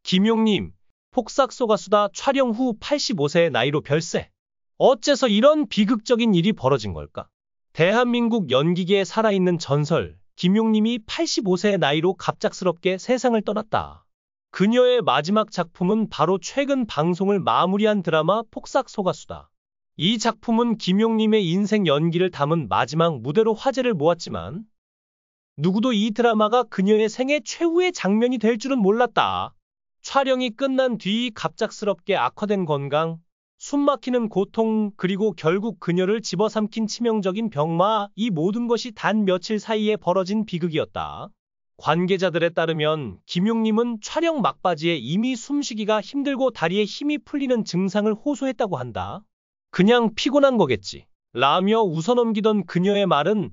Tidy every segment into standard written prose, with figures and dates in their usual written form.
김용님, 폭삭소가수다 촬영 후 85세의 나이로 별세. 어째서 이런 비극적인 일이 벌어진 걸까? 대한민국 연기계에 살아있는 전설, 김용님이 85세의 나이로 갑작스럽게 세상을 떠났다. 그녀의 마지막 작품은 바로 최근 방송을 마무리한 드라마 폭삭소가수다. 이 작품은 김용님의 인생 연기를 담은 마지막 무대로 화제를 모았지만 누구도 이 드라마가 그녀의 생애 최후의 장면이 될 줄은 몰랐다. 촬영이 끝난 뒤 갑작스럽게 악화된 건강, 숨막히는 고통, 그리고 결국 그녀를 집어삼킨 치명적인 병마, 이 모든 것이 단 며칠 사이에 벌어진 비극이었다. 관계자들에 따르면 김용님은 촬영 막바지에 이미 숨쉬기가 힘들고 다리에 힘이 풀리는 증상을 호소했다고 한다. 그냥 피곤한 거겠지 라며 웃어넘기던 그녀의 말은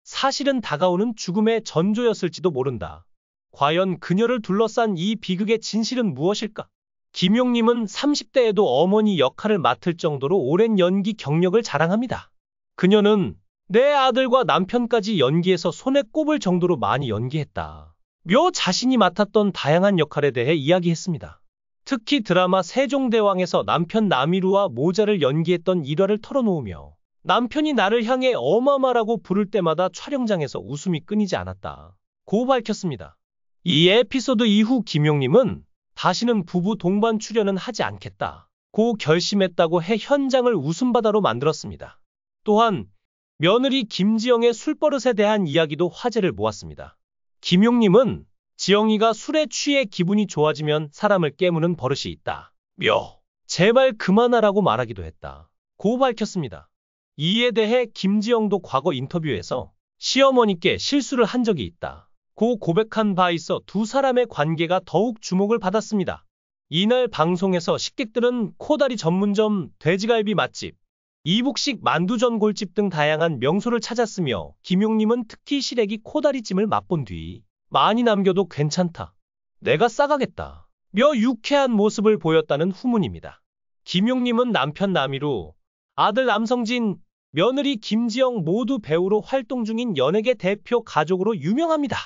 사실은 다가오는 죽음의 전조였을지도 모른다. 과연 그녀를 둘러싼 이 비극의 진실은 무엇일까? 김용님은 30대에도 어머니 역할을 맡을 정도로 오랜 연기 경력을 자랑합니다. 그녀는 내 아들과 남편까지 연기에서 손에 꼽을 정도로 많이 연기했다. 며 자신이 맡았던 다양한 역할에 대해 이야기했습니다. 특히 드라마 세종대왕에서 남편 남이루와 모자를 연기했던 일화를 털어놓으며 남편이 나를 향해 어마마라고 부를 때마다 촬영장에서 웃음이 끊이지 않았다 고 밝혔습니다. 이 에피소드 이후 김용님은 다시는 부부 동반 출연은 하지 않겠다 고 결심했다고 해 현장을 웃음바다로 만들었습니다. 또한 며느리 김지영의 술버릇에 대한 이야기도 화제를 모았습니다. 김용님은 지영이가 술에 취해 기분이 좋아지면 사람을 깨무는 버릇이 있다. 제발 그만하라고 말하기도 했다 고 밝혔습니다. 이에 대해 김지영도 과거 인터뷰에서 시어머니께 실수를 한 적이 있다 고 고백한 바 있어 두 사람의 관계가 더욱 주목을 받았습니다. 이날 방송에서 식객들은 코다리 전문점, 돼지갈비 맛집, 이북식 만두전골집 등 다양한 명소를 찾았으며 김용님은 특히 시래기 코다리찜을 맛본 뒤 많이 남겨도 괜찮다, 내가 싸가겠다 며 유쾌한 모습을 보였다는 후문입니다. 김용님은 남편 남이루, 아들 남성진, 며느리 김지영 모두 배우로 활동 중인 연예계 대표 가족으로 유명합니다.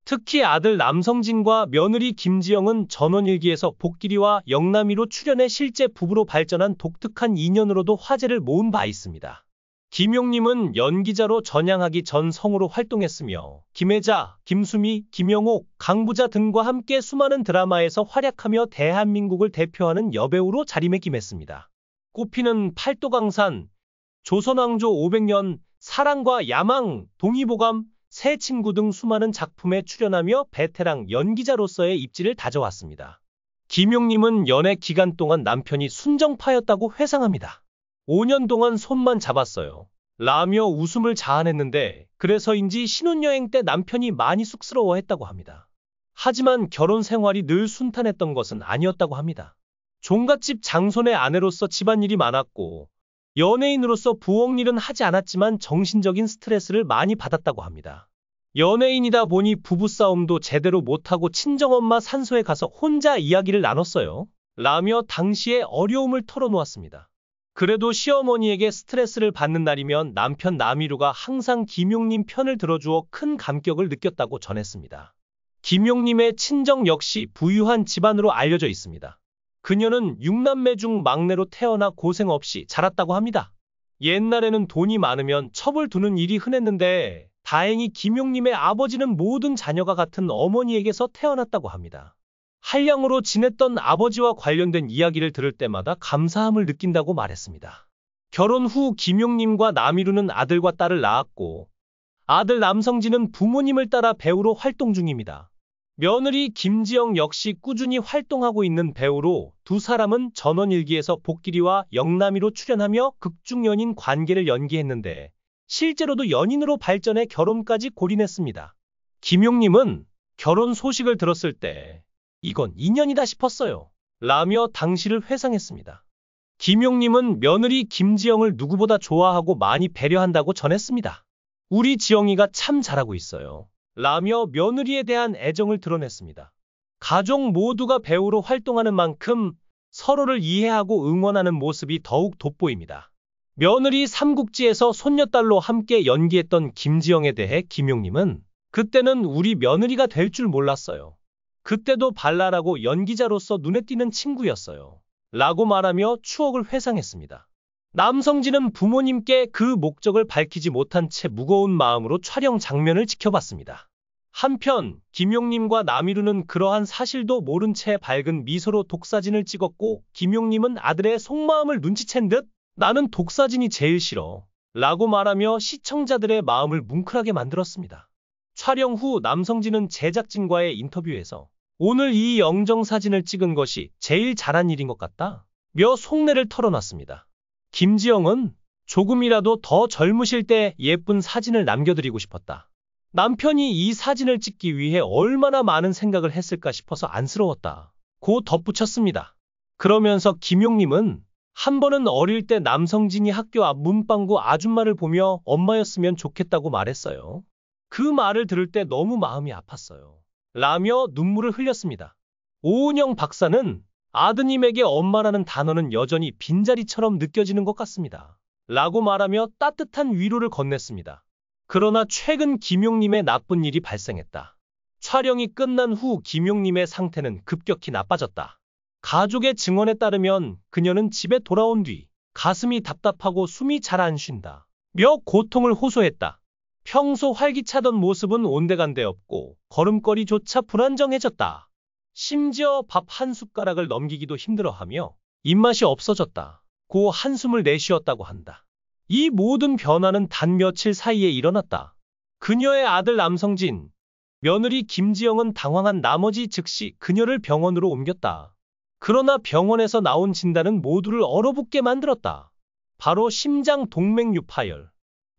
특히 아들 남성진과 며느리 김지영은 전원일기에서 복길이와 영남이로 출연해 실제 부부로 발전한 독특한 인연으로도 화제를 모은 바 있습니다. 김용님은 연기자로 전향하기 전 성우로 활동했으며 김혜자, 김수미, 김영옥, 강부자 등과 함께 수많은 드라마에서 활약하며 대한민국을 대표하는 여배우로 자리매김했습니다. 꼽히는 팔도강산, 조선왕조 500년, 사랑과 야망, 동의보감, 새 친구 등 수많은 작품에 출연하며 베테랑 연기자로서의 입지를 다져왔습니다. 김용님은 연애 기간 동안 남편이 순정파였다고 회상합니다. 5년 동안 손만 잡았어요 라며 웃음을 자아냈는데 그래서인지 신혼여행 때 남편이 많이 쑥스러워했다고 합니다. 하지만 결혼 생활이 늘 순탄했던 것은 아니었다고 합니다. 종갓집 장손의 아내로서 집안일이 많았고 연예인으로서 부엌 일은 하지 않았지만 정신적인 스트레스를 많이 받았다고 합니다. 연예인이다 보니 부부싸움도 제대로 못하고 친정엄마 산소에 가서 혼자 이야기를 나눴어요 라며 당시의 어려움을 털어놓았습니다. 그래도 시어머니에게 스트레스를 받는 날이면 남편 남이루가 항상 김용님 편을 들어주어 큰 감격을 느꼈다고 전했습니다. 김용님의 친정 역시 부유한 집안으로 알려져 있습니다. 그녀는 6남매 중 막내로 태어나 고생 없이 자랐다고 합니다. 옛날에는 돈이 많으면 첩을 두는 일이 흔했는데 다행히 김용님의 아버지는 모든 자녀가 같은 어머니에게서 태어났다고 합니다. 한량으로 지냈던 아버지와 관련된 이야기를 들을 때마다 감사함을 느낀다고 말했습니다. 결혼 후 김용님과 남이루는 아들과 딸을 낳았고 아들 남성진은 부모님을 따라 배우로 활동 중입니다. 며느리 김지영 역시 꾸준히 활동하고 있는 배우로 두 사람은 전원일기에서 복길이와 영남이로 출연하며 극중연인 관계를 연기했는데 실제로도 연인으로 발전해 결혼까지 골인했습니다. 김용님은 결혼 소식을 들었을 때 이건 인연이다 싶었어요 라며 당시를 회상했습니다. 김용님은 며느리 김지영을 누구보다 좋아하고 많이 배려한다고 전했습니다. 우리 지영이가 참 잘하고 있어요 라며 며느리에 대한 애정을 드러냈습니다. 가족 모두가 배우로 활동하는 만큼 서로를 이해하고 응원하는 모습이 더욱 돋보입니다. 며느리 삼국지에서 손녀딸로 함께 연기했던 김지영에 대해 김용님은 그때는 우리 며느리가 될 줄 몰랐어요. 그때도 발랄하고 연기자로서 눈에 띄는 친구였어요. 라고 말하며 추억을 회상했습니다. 남성진은 부모님께 그 목적을 밝히지 못한 채 무거운 마음으로 촬영 장면을 지켜봤습니다. 한편 김용님과 남이루는 그러한 사실도 모른 채 밝은 미소로 독사진을 찍었고, 김용님은 아들의 속마음을 눈치챈 듯 나는 독사진이 제일 싫어 라고 말하며 시청자들의 마음을 뭉클하게 만들었습니다. 촬영 후 남성진은 제작진과의 인터뷰에서 오늘 이 영정사진을 찍은 것이 제일 잘한 일인 것 같다 며 속내를 털어놨습니다. 김지영은 조금이라도 더 젊으실 때 예쁜 사진을 남겨드리고 싶었다. 남편이 이 사진을 찍기 위해 얼마나 많은 생각을 했을까 싶어서 안쓰러웠다 고 덧붙였습니다. 그러면서 김용님은 한 번은 어릴 때 남성진이 학교 앞 문방구 아줌마를 보며 엄마였으면 좋겠다고 말했어요. 그 말을 들을 때 너무 마음이 아팠어요 라며 눈물을 흘렸습니다. 오은영 박사는 아드님에게 엄마라는 단어는 여전히 빈자리처럼 느껴지는 것 같습니다 라고 말하며 따뜻한 위로를 건넸습니다. 그러나 최근 김용님의 나쁜 일이 발생했다. 촬영이 끝난 후 김용님의 상태는 급격히 나빠졌다. 가족의 증언에 따르면 그녀는 집에 돌아온 뒤 가슴이 답답하고 숨이 잘 안 쉰다 며 고통을 호소했다. 평소 활기차던 모습은 온데간데 없고 걸음걸이조차 불안정해졌다. 심지어 밥 한 숟가락을 넘기기도 힘들어하며 입맛이 없어졌다 고 한숨을 내쉬었다고 한다. 이 모든 변화는 단 며칠 사이에 일어났다. 그녀의 아들 남성진, 며느리 김지영은 당황한 나머지 즉시 그녀를 병원으로 옮겼다. 그러나 병원에서 나온 진단은 모두를 얼어붙게 만들었다. 바로 심장 동맥류 파열.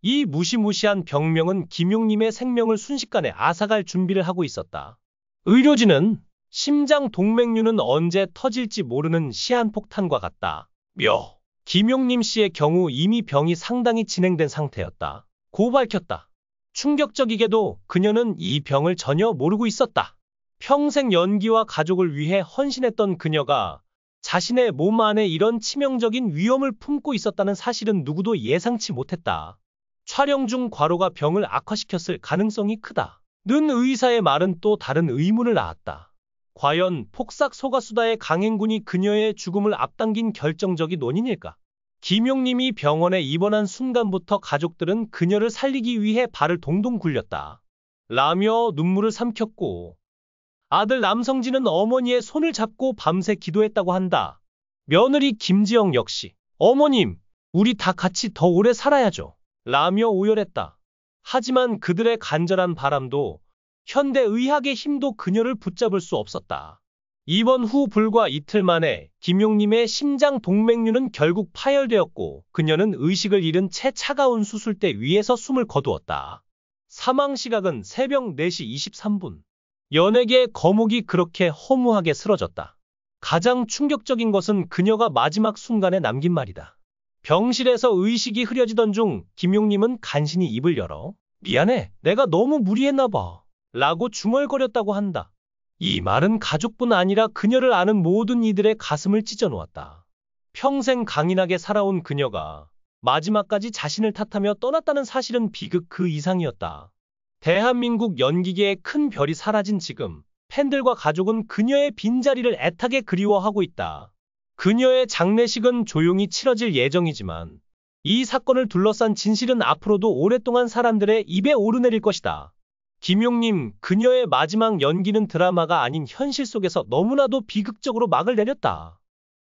이 무시무시한 병명은 김용님의 생명을 순식간에 앗아갈 준비를 하고 있었다. 의료진은 심장 동맥류는 언제 터질지 모르는 시한폭탄과 같다 며 김용님 씨의 경우 이미 병이 상당히 진행된 상태였다 고 밝혔다. 충격적이게도 그녀는 이 병을 전혀 모르고 있었다. 평생 연기와 가족을 위해 헌신했던 그녀가 자신의 몸 안에 이런 치명적인 위험을 품고 있었다는 사실은 누구도 예상치 못했다. 촬영 중 과로가 병을 악화시켰을 가능성이 크다 는 의사의 말은 또 다른 의문을 낳았다. 과연 폭삭 소가수다의 강행군이 그녀의 죽음을 앞당긴 결정적인 원인일까? 김용님이 병원에 입원한 순간부터 가족들은 그녀를 살리기 위해 발을 동동 굴렸다 라며 눈물을 삼켰고, 아들 남성진은 어머니의 손을 잡고 밤새 기도했다고 한다. 며느리 김지영 역시 어머님, 우리 다 같이 더 오래 살아야죠 라며 오열했다. 하지만 그들의 간절한 바람도 현대의학의 힘도 그녀를 붙잡을 수 없었다. 입원 후 불과 이틀 만에 김용님의 심장 동맥류는 결국 파열되었고, 그녀는 의식을 잃은 채 차가운 수술대 위에서 숨을 거두었다. 사망 시각은 새벽 4시 23분. 연예계의 거목이 그렇게 허무하게 쓰러졌다. 가장 충격적인 것은 그녀가 마지막 순간에 남긴 말이다. 병실에서 의식이 흐려지던 중 김용님은 간신히 입을 열어 미안해, 내가 너무 무리했나 봐 라고 중얼거렸다고 한다. 이 말은 가족뿐 아니라 그녀를 아는 모든 이들의 가슴을 찢어놓았다. 평생 강인하게 살아온 그녀가 마지막까지 자신을 탓하며 떠났다는 사실은 비극 그 이상이었다. 대한민국 연기계의 큰 별이 사라진 지금 팬들과 가족은 그녀의 빈자리를 애타게 그리워하고 있다. 그녀의 장례식은 조용히 치러질 예정이지만 이 사건을 둘러싼 진실은 앞으로도 오랫동안 사람들의 입에 오르내릴 것이다. 김용님, 그녀의 마지막 연기는 드라마가 아닌 현실 속에서 너무나도 비극적으로 막을 내렸다.